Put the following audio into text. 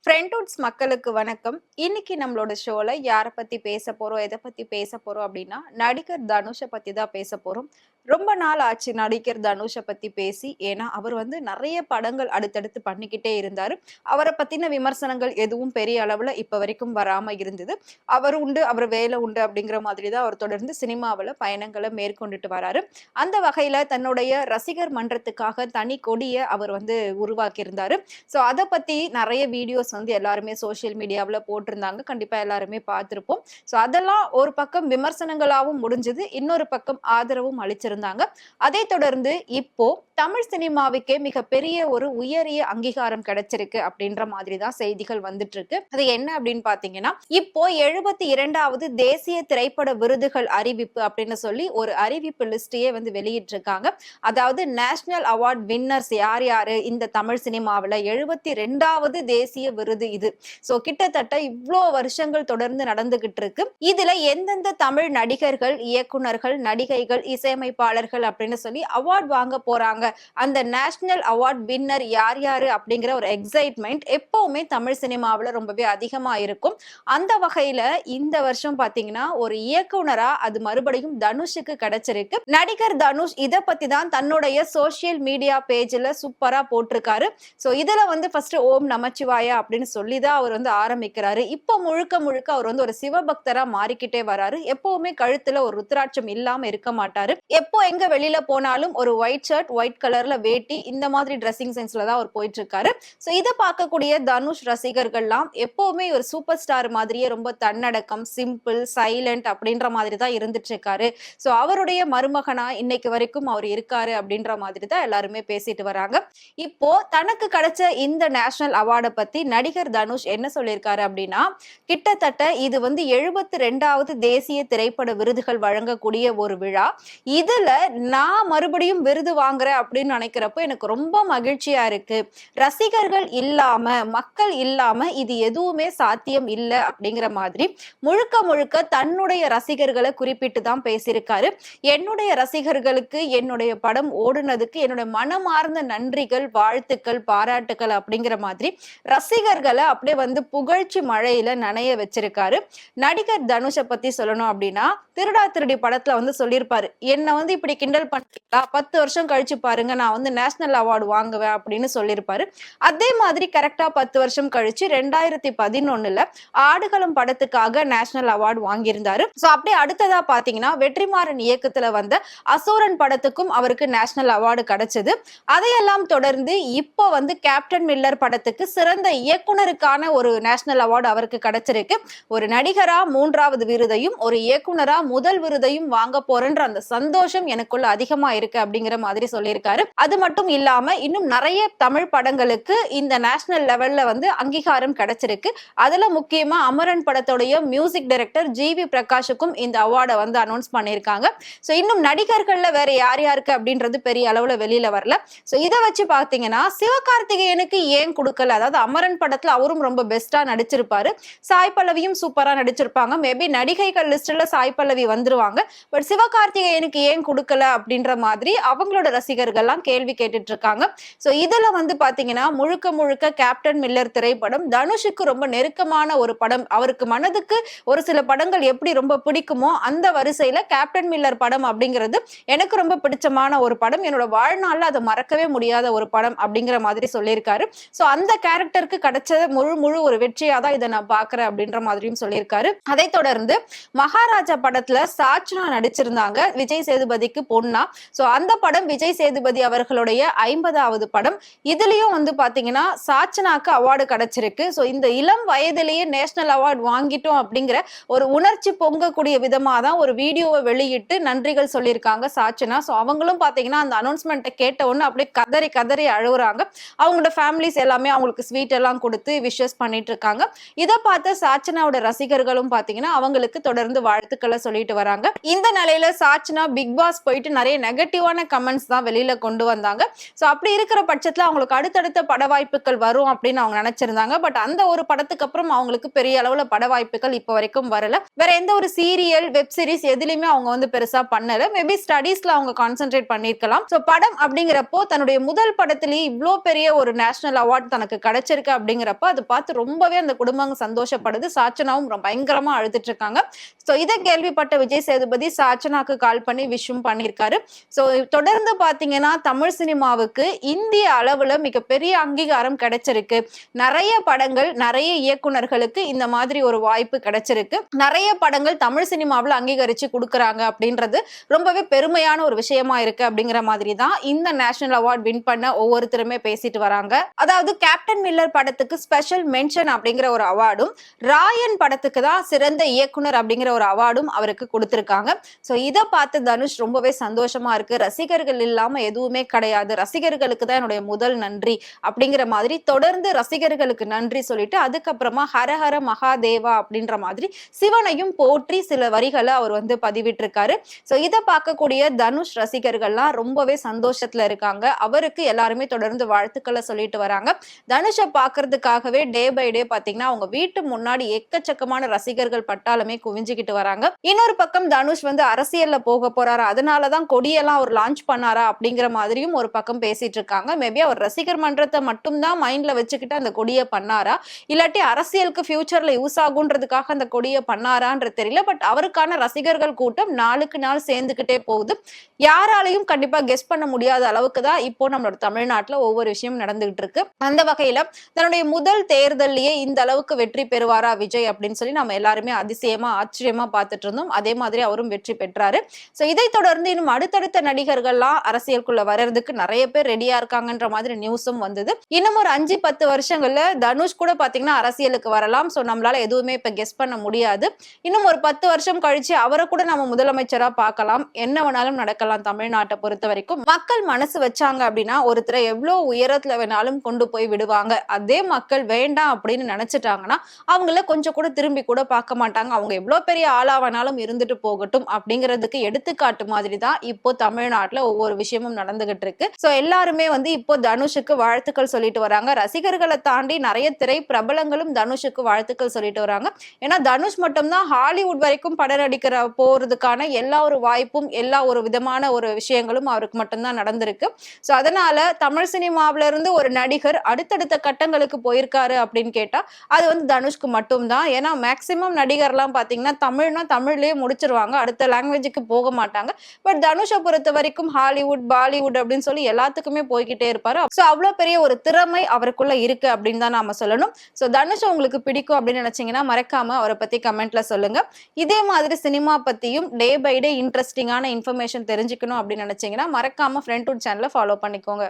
ஃப்ரெண்ட்ஹுட்ஸ் மக்களுக்கு வணக்கம். இன்னைக்கு நம்மளோட ஷோல யார பத்தி பேச போறோம், எத பத்தி பேச போறோம் அப்படின்னா, நடிகர் தனுஷ பத்தி தான் பேச போறோம். ரொம்ப நாள் ஆச்சு நடிகர் தனுஷ பத்தி பேசி. ஏன்னா, அவர் வந்து நெறைய படங்கள் அடுத்தடுத்து பண்ணிக்கிட்டே இருந்தாரு. அவர பத்தின விமர்சனங்கள் எதுவும் பெரிய அளவுல இப்ப வரைக்கும் வராம இருந்தது. அவர் உண்டு, அவர் வேலை உண்டு அப்படிங்கிற மாதிரி தான் அவர் தொடர்ந்து சினிமாவுல பயணங்கள மேற்கொண்டுட்டு வராரு. அந்த வகையில தன்னுடைய ரசிகர் மன்றத்துக்காக தனி கொடிய அவர் வந்து உருவாக்கியிருந்தாரு. ஸோ அத பத்தி நெறைய வீடியோஸ் வந்து எல்லாருமே சோசியல் மீடியாவுல போட்டிருந்தாங்க. கண்டிப்பா எல்லாருமே பார்த்திருப்போம். ஸோ அதெல்லாம் ஒரு பக்கம் விமர்சனங்களாவும் முடிஞ்சது. இன்னொரு பக்கம் ஆதரவும் அளிச்சிருந்தாங்க. அதைத் தொடர்ந்து இப்போ தமிழ் சினிமாவுக்கே மிகப்பெரிய ஒரு உயரிய அங்கீகாரம் கிடைச்சிருக்கு அப்படின்ற மாதிரி தான் செய்திகள் வந்துட்டு இருக்கு. அது என்ன அப்படின்னு பாத்தீங்கன்னா, இப்போ 72வது தேசிய திரைப்பட விருதுகள் அறிவிப்பு அப்படின்னு சொல்லி ஒரு அறிவிப்பு லிஸ்டையே வந்து வெளியிட்டிருக்காங்க. அதாவது நேஷனல் அவார்ட் வின்னர்ஸ் யார் யாரு இந்த தமிழ் சினிமாவுல 72வது தேசிய விருது இது. சோ கிட்டத்தட்ட இவ்ளோ வருஷங்கள் தொடர்ந்து நடந்துகிட்டு இருக்கு. இதுல எந்தெந்த தமிழ் நடிகர்கள், இயக்குனர்கள், நடிகைகள், இசையமைப்பாளர்கள் அப்படின்னு சொல்லி அவார்ட் வாங்க போறாங்க, அந்த நேஷனல் அவார்ட் வின்னர் யார் யாரு அப்படிங்கிற ஒரு எக்ஸைட்மெண்ட் எப்பவுமே தமிழ் சினிமாவுல ரொம்பவே அதிகமா இருக்கும். அந்த வகையில இந்த வருஷம் பாத்தீங்கன்னா ஒரு இயக்குனரா அது மறுபடியும் தனுஷுக்கு கிடைச்சிருக்கு. நடிகர் தனுஷ் இத பத்தி தான் தன்னுடைய சோசியல் மீடியா பேஜ்ல சூப்பரா போட்டிருக்காரு. சோ இதுல வந்து ஃபர்ஸ்ட் ஓம் நமச்சிவாயா அப்படின்னு சொல்லி தான் அவர் வந்து ஆரம்பிக்கிறாரு. இப்போ முழுக்க முழுக்க அவர் வந்து ஒரு சிவபக்தரா மாறிக்கிட்டே வராரு. எப்பவுமே கழுத்துல ஒரு ருத்ராட்சம் இல்லாம இருக்க மாட்டாரு. எப்போ எங்க வெளியில போனாலும் ஒரு ஒயிட் ஷர்ட், ஒயிட் கலர்ல வேட்டி, இந்த மாதிரி ட்ரெஸ்ஸிங் சென்ஸ்ல தான் அவர் போயிட்டு இருக்காரு. சோ இத பார்க்கக்கூடிய தனுஷ் ரசிகர்கள்லாம் எப்பவுமே ஒரு சூப்பர் ஸ்டார் மாதிரியே ரொம்ப தன்னடக்கம், சிம்பிள், சைலண்ட் அப்படின்ற மாதிரி தான் இருந்துட்டு இருக்காரு. சோ அவருடைய மருமகனா இன்னைக்கு வரைக்கும் அவர் இருக்காரு அப்படின்ற மாதிரி தான் எல்லாருமே பேசிட்டு வராங்க. இப்போ தனக்கு கிடைச்ச இந்த நேஷனல் அவார்டை பத்தி நடிகர் தனுஷ் என்ன சொல்லியிருக்காரு அப்படின்னா, கிட்டத்தட்ட இது வந்து 72வது தேசிய திரைப்பட விருதுகள் வழங்கக்கூடிய ஒரு விழா. இதுல நான் மறுபடியும் விருது வாங்குறேன் அப்படின்னு நினைக்கிறப்போ எனக்கு ரொம்ப மகிழ்ச்சியா இருக்கு. ரசிகர்கள் இல்லாம, மக்கள் இல்லாம இது எதுவுமே சாத்தியம் இல்ல அப்படிங்கிற மாதிரி முழுக்க முழுக்க தன்னுடைய ரசிகர்களை குறிப்பிட்டு தான் பேசியிருக்காரு. என்னுடைய ரசிகர்களுக்கு என்னுடைய படம் ஓடுனதுக்கு என்னுடைய மனமார்ந்த நன்றிகள், வாழ்த்துக்கள், பாராட்டுக்கள் அப்படிங்கிற மாதிரி ரசிகர்களை அப்படியே வந்து புகழ்ச்சி மழையில நனைய வச்சிருக்காரு. நடிகர் தனுஷை பத்தி சொல்லணும் அப்படின்னா, திருடா திருடி படத்துல வந்து சொல்லியிருப்பாரு, என்ன வந்து இப்படி கிண்டல் பண்றீங்களா, 10 வருஷம் கழிச்சு பாருங்க நான் வந்து நேஷனல் அவார்டு வாங்குவேன் அப்படின்னு சொல்லியிருப்பாரு. அதே மாதிரி கரெக்டா 10 வருஷம் கழிச்சு 2011ல ஆடுகளம் படத்துக்காக நேஷனல் அவார்டு வாங்கியிருந்தாரு. சோ அப்படியே அடுத்ததா பாத்தீங்கன்னா வெற்றிமாறன் இயக்கத்துல வந்த அசோரன் படத்துக்கும் அவருக்கு நேஷனல் அவார்டு கிடைச்சது. அதையெல்லாம் தொடர்ந்து இப்போ வந்து கேப்டன் மில்லர் படத்துக்கு சிறந்த இயக்குனருக்கான ஒரு நேஷனல் அவார்டு அவருக்கு கிடைச்சிருக்கு. ஒரு நடிகரா 3வது விருதையும், ஒரு இயக்குனரா முதல் விருதையும் வாங்க போறன்ற அந்த சந்தோஷம் எனக்குள்ள அதிகமா இருக்கு அப்படிங்கிற மாதிரி சொல்லியிருக்காரு. அது மட்டும் இல்லாம இன்னும் நிறைய தமிழ் படங்களுக்கு இந்த நேஷனல் லெவல்ல வந்து அங்கீகாரம் கிடைச்சிருக்கு. அதுல முக்கியமா அமரன் படத்துடைய மியூசிக் டைரக்டர் ஜி.வி. பிரகாஷுக்கும் இந்த அவார்டை வந்து அனௌன்ஸ் பண்ணியிருக்காங்க. சோ இன்னும் நடிகர்கள்ல வேற யார் யாருக்கு அப்படின்றது பெரிய அளவுல வெளியில வரல. சோ இத வச்சு பாத்தீங்கன்னா சிவகார்த்திகேயனுக்கு ஏன் கொடுக்கல, அதாவது அமரன் படத்துல அவரும் ரொம்ப பெஸ்டா நடிச்சிருப்பாரு, சாய் பல்லவியும் சூப்பரா நடிச்சிருப்பாங்க, மேபி நடிகைகள் லிஸ்ட்ல சாய் பல்லவி வந்துருவாங்க, பட் சிவகார்த்திகேயனுக்கு ஏன் கொடுக்கல அப்படின்ற மாதிரி அவங்களோட ரசிகர்கள் எல்லாம் கேள்வி கேட்டுட்டு இருக்காங்க. சோ இதுல வந்து பாத்தீங்கன்னா முழுக்க முழுக்க கேப்டன் மில்லர் திரைப்படம் தனுஷுக்கு ரொம்ப நெருக்கமான ஒரு படம். அவருக்கு மனதுக்கு ஒரு சில படங்கள் எப்படி ரொம்ப பிடிக்குமோ அந்த வரிசையில கேப்டன் மில்லர் படம் அப்படிங்கிறது எனக்கு ரொம்ப பிடிச்சமான ஒரு படம், என்னோட வாழ்நாள்ல அதை மறக்கவே முடியாத ஒரு படம் அப்படிங்கிற மாதிரி சொல்லியிருக்காரு. சோ அந்த கேரக்டருக்கு கிடைச்ச முழு ஒரு வெற்றியா தான் இதை நான் பாக்குறேன் அப்படின்ற மாதிரியும் சொல்லியிருக்காரு. அதை தொடர்ந்து மகாராஜா படத்துல சாச்சனா நடிச்சிருந்தாங்க, விஜய் சேதுபதிக்கு பொண்ணா. சோ அந்த படம் விஜய் சேதுபதி அவர்களுடைய 50வது படம். இதுலயும் வந்து பாத்தீங்கன்னா சாச்சனாக்கு அவார்டு கிடைச்சிருக்கு. சோ இந்த இளம் வயதிலேயே நேஷனல் அவார்டு வாங்கிட்டோம் அப்படிங்கிற ஒரு உணர்ச்சி பொங்கக்கூடிய விதமா தான் ஒரு வீடியோவை வெளியிட்டு நன்றிகள் சொல்லியிருக்காங்க சாச்சனா. சோ அவங்களும் பாத்தீங்கன்னா அந்த அனௌன்ஸ்மெண்ட்டை கேட்ட உடனே அப்படியே கதறி கதறி அழுகுறாங்க. அவங்களோட ஃபேமிலிஸ் எல்லாமே அவங்களுக்கு ஸ்வீட் எல்லாம் கொடுத்து விஷஸ் பண்ணிட்டு இருக்காங்க. இதை பார்த்த சாச்சனாவோட ரசிகர்களும் பாத்தீங்கன்னா அவங்களுக்கு தொடர்ந்து வாழ்த்துக்களை சொல்லிட்டு வராங்க. இந்த நிலையில சாச்சனா பிக் பாஸ் போயிட்டு நிறைய நெகட்டிவான கமெண்ட்ஸ் தான் வெளியில வெளியில கொண்டு வந்தாங்க. சோ அப்படி இருக்கிற பட்சத்துல அவங்களுக்கு அடுத்தடுத்த பட வாய்ப்புகள் வரும் அப்படின்னு அவங்க நினைச்சிருந்தாங்க. பட் அந்த ஒரு படத்துக்கு அப்புறம் அவங்களுக்கு பெரிய அளவுல பட வாய்ப்புகள் இப்ப வரைக்கும் வரல. வேற எந்த ஒரு சீரியல், வெப் சீரிஸ் எதுலயுமே அவங்க வந்து பெருசா பண்ணல. மேபி ஸ்டடீஸ்ல அவங்க கான்சென்ட்ரேட் பண்ணிருக்கலாம். சோ படம் அப்படிங்கிறப்போ தன்னுடைய முதல் படத்திலேயே இவ்ளோ பெரிய ஒரு நேஷனல் அவார்ட் தனக்கு கிடைச்சிருக்கு அப்படிங்கிறப்ப அது பார்த்து ரொம்பவே அந்த குடும்பம் சந்தோஷப்படுது. சாச்சனாவும் பயங்கரமா அழுதுட்டு இருக்காங்க. சோ இத கேள்விப்பட்ட விஜய் சேதுபதி சாச்சனாக்கு கால் பண்ணி விஷும் பண்ணிருக்காரு. சோ தொடர்ந்து பாத்தீங்கன்னா தமிழ் சினிமாவுக்கு இந்திய அளவுல மிகப்பெரிய அங்கீகாரம் கிடைச்சிருக்கு. நிறைய படங்கள், நிறைய இயக்குனர்களுக்கு இந்த மாதிரி ஒரு வாய்ப்பு கிடைச்சிருக்கு. நிறைய படங்கள் தமிழ் சினிமாவில் அங்கீகரிச்சு கொடுக்கறாங்க அப்படின்றது ரொம்பவே பெருமையான ஒரு விஷயமா இருக்கு அப்படிங்கிற மாதிரி தான் இந்த நேஷனல் அவார்ட் வின் பண்ண ஒவ்வொருத்தருமே பேசிட்டு வராங்க. அதாவது கேப்டன் மில்லர் படத்துக்கு ஸ்பெஷல் மென்ஷன் அப்படிங்கிற ஒரு அவார்டும், ராயன் படத்துக்கு தான் சிறந்த இயக்குனர் அப்படிங்கிற ஒரு அவார்டும் அவருக்கு கொடுத்திருக்காங்க. சோ இத பார்த்து தனுஷ் ரொம்பவே சந்தோஷமா இருக்கு. ரசிகர்கள் இல்லாம எதுவுமே கிடையாது, ரசிகர்களுக்கு தான் என்னுடைய முதல் நன்றி அப்படிங்கிற மாதிரி தொடர்ந்து ரசிகர்களுக்கு நன்றி சொல்லிட்டு அதுக்கப்புறமா ஹரஹர மகாதேவா அப்படின்ற மாதிரி சிவனையும் போற்றி சில வரிகளை அவர் வந்து பதிவிட்டிருக்காரு. சோ இத பார்க்கக்கூடிய தனுஷ் ரசிகர்கள்லாம் ரொம்பவே சந்தோஷத்துல இருக்காங்க. அவருக்கு எல்லாருமே தொடர்ந்து வாழ்த்துக்களை சொல்லிட்டு வராங்க. தனுஷை பாக்குறதுக்காகவே டே பை டே பாத்தீங்கன்னா அவங்க வீட்டு முன்னாடி எக்கச்சக்கமான ரசிகர்கள் பட்டாளமே குவிஞ்சுக்கிட்டு வராங்க. இன்னொரு பக்கம் தனுஷ் வந்து அரசியல்ல போக போறாரா, அதனாலதான் கொடியெல்லாம் அவர் லான்ச் பண்ணாரா அப்படிங்கிற மாதிரியும் ஒரு பக்கம் பேசிட்டு இருக்காங்க. மேபி அவர் ரசிகர் மன்றத்தை மட்டும்தான் மைண்ட்ல வச்சுக்கிட்டு அந்த கொடியை பண்ணாரா, இல்லாட்டி அரசியலுக்கு ஃபியூச்சர்ல யூஸ் ஆகுன்றதுக்காக அந்த கொடியை பண்ணாரான்றது தெரியல. பட் அவருக்கான ரசிகர்கள் கூட்டம் நாளுக்கு நாள் சேர்ந்துகிட்டே போகுது. யாராலையும் கண்டிப்பா கெஸ் பண்ண முடியாத அளவுக்கு தான் இப்போ நம்மளோட தமிழ்நாட்டுல ஒவ்வொரு விஷயம் நடந்துகிட்டு இருக்கு. அந்த வகையில தன்னுடைய முதல் தேர்தலையே இந்த அளவுக்கு வெற்றி பெறுவாரா விஜய் அப்படின்னு சொல்லி நம்ம எல்லாருமே அதிசயமா ஆச்சரியமா பார்த்துட்டு இருந்தோம். அதே மாதிரி அவரும் வெற்றி பெற்றாரு. சோ இதை தொடர்ந்து இன்னும் அடுத்தடுத்த நடிகர்கள்லாம் அரசியலுக்குள்ள வர்றதுக்கு நிறைய பேர் ரெடியா இருக்காங்கன்ற மாதிரி நியூஸும் வந்தது. இன்னும் ஒரு 5-10 வருஷங்கள்ல தனுஷ் கூட பாத்தீங்கன்னா அரசியலுக்கு வரலாம். சோ நம்மளால எதுவுமே இப்ப கெஸ் பண்ண முடியாது. இன்னும் ஒரு 10 வருஷம் கழிச்சு அவரை கூட நம்ம முதலமைச்சரா பார்க்கலாம். என்ன வேணாலும் நடக்கலாம். தமிழ்நாட்டை பொறுத்த வரைக்கும் மக்கள் மனசு வச்சாங்க அப்படின்னா ஒருத்தரை எவ்வளவு உயரத்துல வேணாலும் கொண்டு போய் விடுவாங்க. அதே மக்கள் வேண்டாம் அப்படின்னு நினைச்சிட்டாங்கன்னா அவங்கள கொஞ்சம் கூட திரும்பி கூட பார்க்க மாட்டாங்க. அவங்க எவ்வளவு பெரிய ஆளா வேணாலும் இருந்துட்டு போகட்டும் அப்படிங்கிறதுக்கு எடுத்துக்காட்டு மாதிரி தான் இப்போ தமிழ்நாட்டுல ஒவ்வொரு விஷயமும் நடந்துகிட்டு இருக்கு. சோ எல்லாருமே வந்து இப்போ தனுஷுக்கு வாழ்த்துக்கள் சொல்லிட்டு வராங்க. ரசிகர்களை தாண்டி நிறைய திரை பிரபலங்களும் தனுஷுக்கு வாழ்த்துக்கள் சொல்லிட்டு வராங்க. ஏன்னா தனுஷ் மட்டும்தான் ஹாலிவுட் வரைக்கும் படம் நடிக்கிற போறதுக்கான எல்லா ஒரு வாய்ப்பும் எல்லா ஒரு விதமான ஒரு விஷயங்களும் அவருக்கு மட்டும்தான் நடந்திருக்கு. சோ அதனால தமிழ் சினிமாவில இருந்து ஒரு நடிகர் அடுத்தடுத்த கட்டங்களுக்கு போயிருக்காரு அப்படின்னு கேட்டா அது வந்து தனுஷ்க்கு மட்டும்தான். ஏன்னா மேக்சிமம் நடிகர்லாம் பாத்தீங்கன்னா தமிழ்னா தமிழ்லயே முடிச்சிருவாங்க, அடுத்த லாங்குவேஜுக்கு போக மாட்டாங்க. பட் தனுஷை பொறுத்த வரைக்கும் ஹாலிவுட், பாலிவுட் அப்படின்னு சொல்லி எல்லாத்துக்குமே போய்கிட்டே இருப்பாரு. சோ அவ்வளவு பெரிய ஒரு திறமை அவருக்குள்ள இருக்கு அப்படின்னு தான் நாம சொல்லணும். சோ தனுஷ் உங்களுக்கு பிடிக்கும் அப்படின்னு நினைச்சீங்கன்னா மறக்காம அவரை பத்தி கமெண்ட்ல சொல்லுங்க. இதே மாதிரி சினிமா பத்தியும் டே பை டே இன்ட்ரெஸ்டிங்கான இன்ஃபர்மேஷன் தெரிஞ்சுக்கணும் அப்படின்னு நினைச்சீங்கன்னா மறக்காம ஃப்ரெண்ட்வுட் சேனலை ஃபாலோ பண்ணிக்கோங்க.